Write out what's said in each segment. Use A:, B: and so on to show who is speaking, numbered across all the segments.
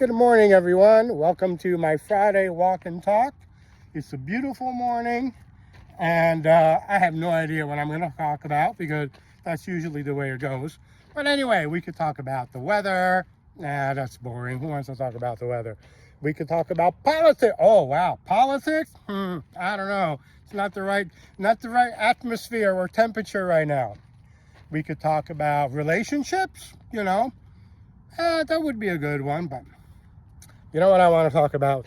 A: Good morning, everyone. Welcome to my Friday walk and talk. It's a beautiful morning, and I have no idea what I'm going to talk about because that's usually the way it goes. But anyway, we could talk about the weather. Nah, that's boring. Who wants to talk about the weather? We could talk about politics. Oh, wow. Politics? I don't know. It's not the right atmosphere or temperature right now. We could talk about relationships, that would be a good one, but you know what I want to talk about?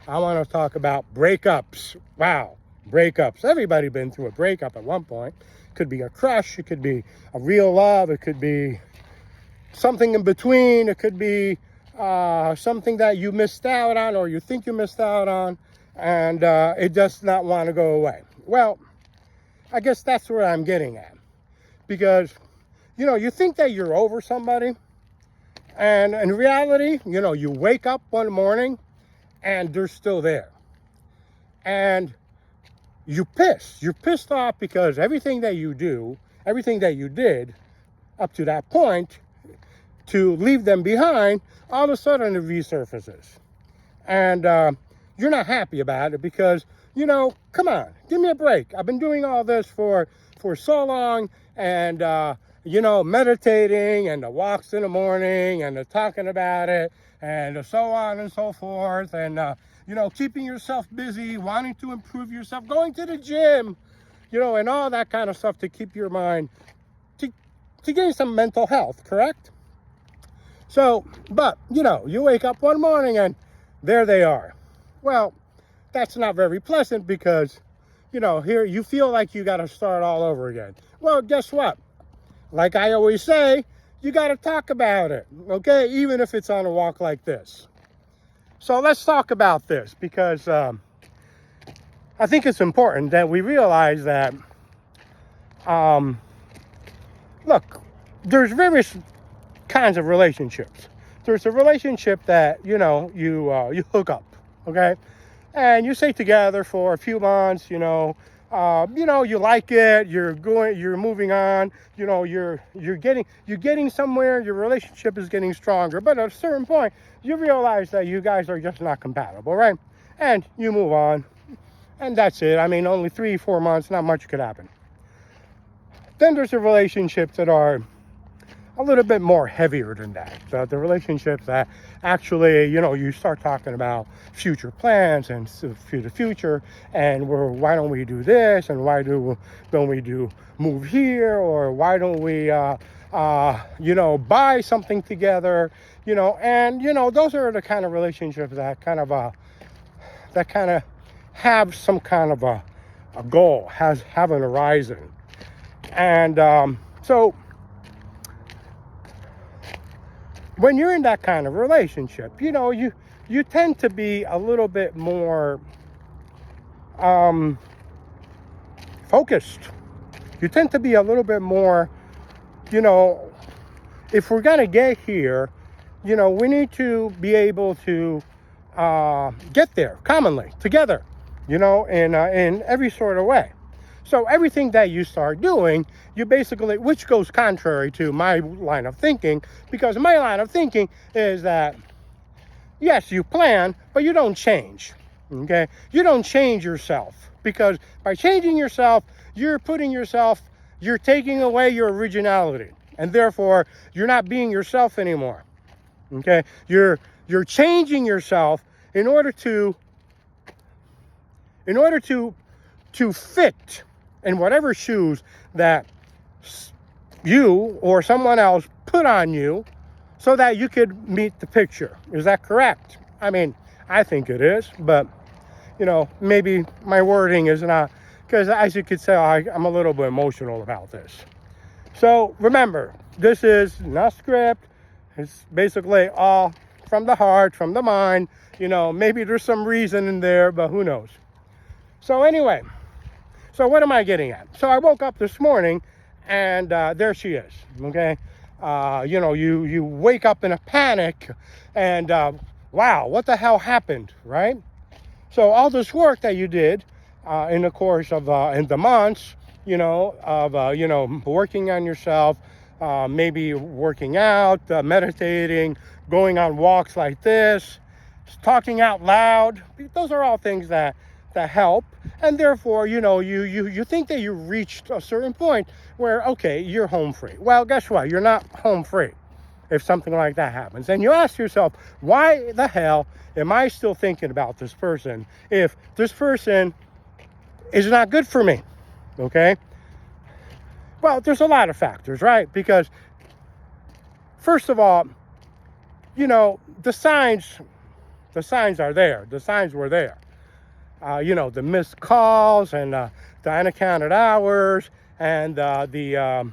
A: I want to talk about breakups. Wow, breakups. Everybody been through a breakup at one point. Could be a crush, it could be a real love, it could be something in between, it could be something that you missed out on or you think you missed out on, and it does not want to go away. Well, I guess that's where I'm getting at. Because, you think that you're over somebody, and in reality, you wake up one morning and they're still there. And you're pissed off because everything that you did up to that point to leave them behind, all of a sudden it resurfaces. And you're not happy about it because, come on, give me a break. I've been doing all this for so long, and meditating and the walks in the morning and the talking about it and so on and so forth, and keeping yourself busy, wanting to improve yourself, going to the gym, and all that kind of stuff to keep your mind to gain some mental health, correct? So, but you wake up one morning and there they are. Well, that's not very pleasant because here you feel like you got to start all over again. Well, guess what? Like I always say, you got to talk about it, okay? Even if it's on a walk like this. So let's talk about this because I think it's important that we realize that, look, there's various kinds of relationships. There's a relationship that, you hook up, okay? And you stay together for a few months, you like it, you're moving on, you're getting somewhere, your relationship is getting stronger. But at a certain point, you realize that you guys are just not compatible, right? And you move on, and that's it. I mean, only 3-4 months, not much could happen. Then there's the relationships that are a little bit more heavier than that. The relationships that actually, you start talking about future plans and for the future, and why don't we do this, and why don't we move here, or why don't we buy something together, and those are the kind of relationships that kind of have some kind of a goal, have an horizon. And so when you're in that kind of relationship, you tend to be a little bit more focused. You tend to be a little bit more, if we're going to get here, we need to be able to get there commonly, together, in every sort of way. So everything that you start doing, you basically, which goes contrary to my line of thinking, because my line of thinking is that, yes, you plan, but you don't change, okay? You don't change yourself, because by changing yourself, you're taking away your originality, and therefore, you're not being yourself anymore, okay? You're changing yourself in order to fit in whatever shoes that you or someone else put on you so that you could meet the picture. Is that correct? I mean, I think it is, but, maybe my wording is not, because as you could tell, I'm a little bit emotional about this. So remember, this is not script. It's basically all from the heart, from the mind. Maybe there's some reason in there, but who knows? So anyway, so what am I getting at? So I woke up this morning, and there she is, okay? You wake up in a panic, and wow, what the hell happened, right? So all this work that you did in the course of in the months, of working on yourself, maybe working out, meditating, going on walks like this, talking out loud. Those are all things that help. And therefore, you think that you reached a certain point where, okay, you're home free. Well, guess what? You're not home free if something like that happens. And you ask yourself, why the hell am I still thinking about this person if this person is not good for me? Okay? Well, there's a lot of factors, right? Because first of all, the signs are there. The signs were there. The missed calls and the unaccounted hours and the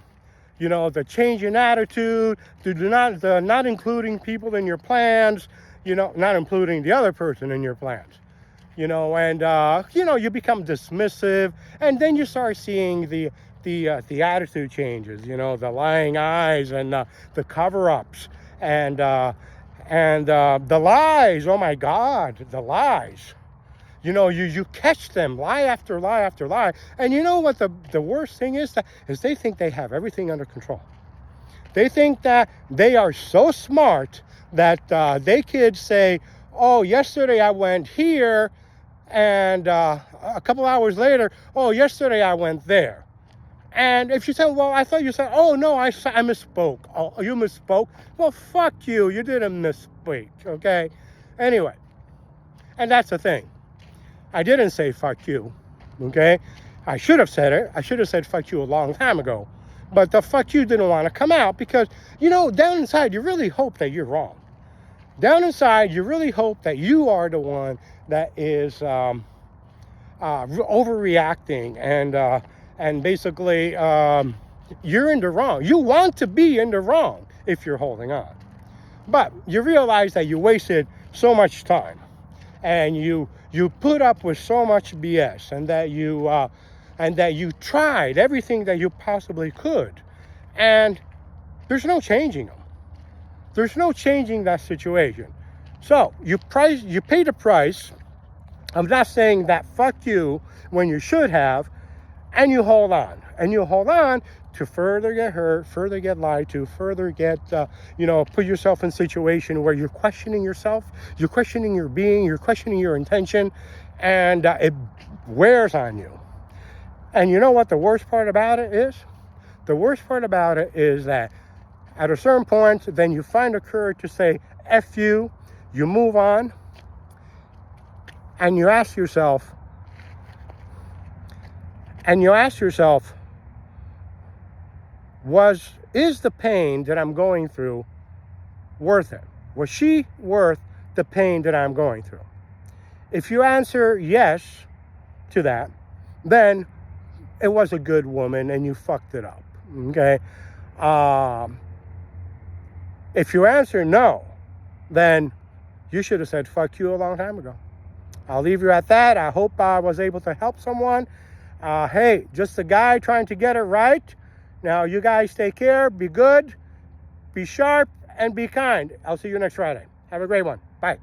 A: change in attitude, the not including people in your plans, not including the other person in your plans, and you become dismissive, and then you start seeing the attitude changes, the lying eyes and the cover-ups and the lies. Oh my God, the lies. You catch them lie after lie after lie. And you know what the worst thing is? Is they think they have everything under control. They think that they are so smart that they could say, oh, yesterday I went here, and a couple hours later, oh, yesterday I went there. And if you say, well, I thought you said, oh, no, I misspoke. Oh, you misspoke? Well, fuck you. You didn't misspeak, okay? Anyway, and that's the thing. I didn't say fuck you, okay? I should have said it. I should have said fuck you a long time ago. But the fuck you didn't want to come out because, down inside, you really hope that you're wrong. Down inside, you really hope that you are the one that is overreacting and basically you're in the wrong. You want to be in the wrong if you're holding on. But you realize that you wasted so much time and you put up with so much BS and that you tried everything that you possibly could, and there's no changing them. There's no changing that situation. So you pay the price of not saying that fuck you when you should have, and you hold on. And you hold on to further get hurt, further get lied to, further get, put yourself in a situation where you're questioning yourself, you're questioning your being, you're questioning your intention, and it wears on you. And you know what the worst part about it is? The worst part about it is that at a certain point, then you find the courage to say, F you, you move on, and you ask yourself, is the pain that I'm going through worth it? Was she worth the pain that I'm going through? If you answer yes to that, then it was a good woman and you fucked it up, okay? If you answer no, then you should have said fuck you a long time ago. I'll leave you at that. I hope I was able to help someone. Hey, just a guy trying to get it right. Now, you guys take care, be good, be sharp, and be kind. I'll see you next Friday. Have a great one. Bye.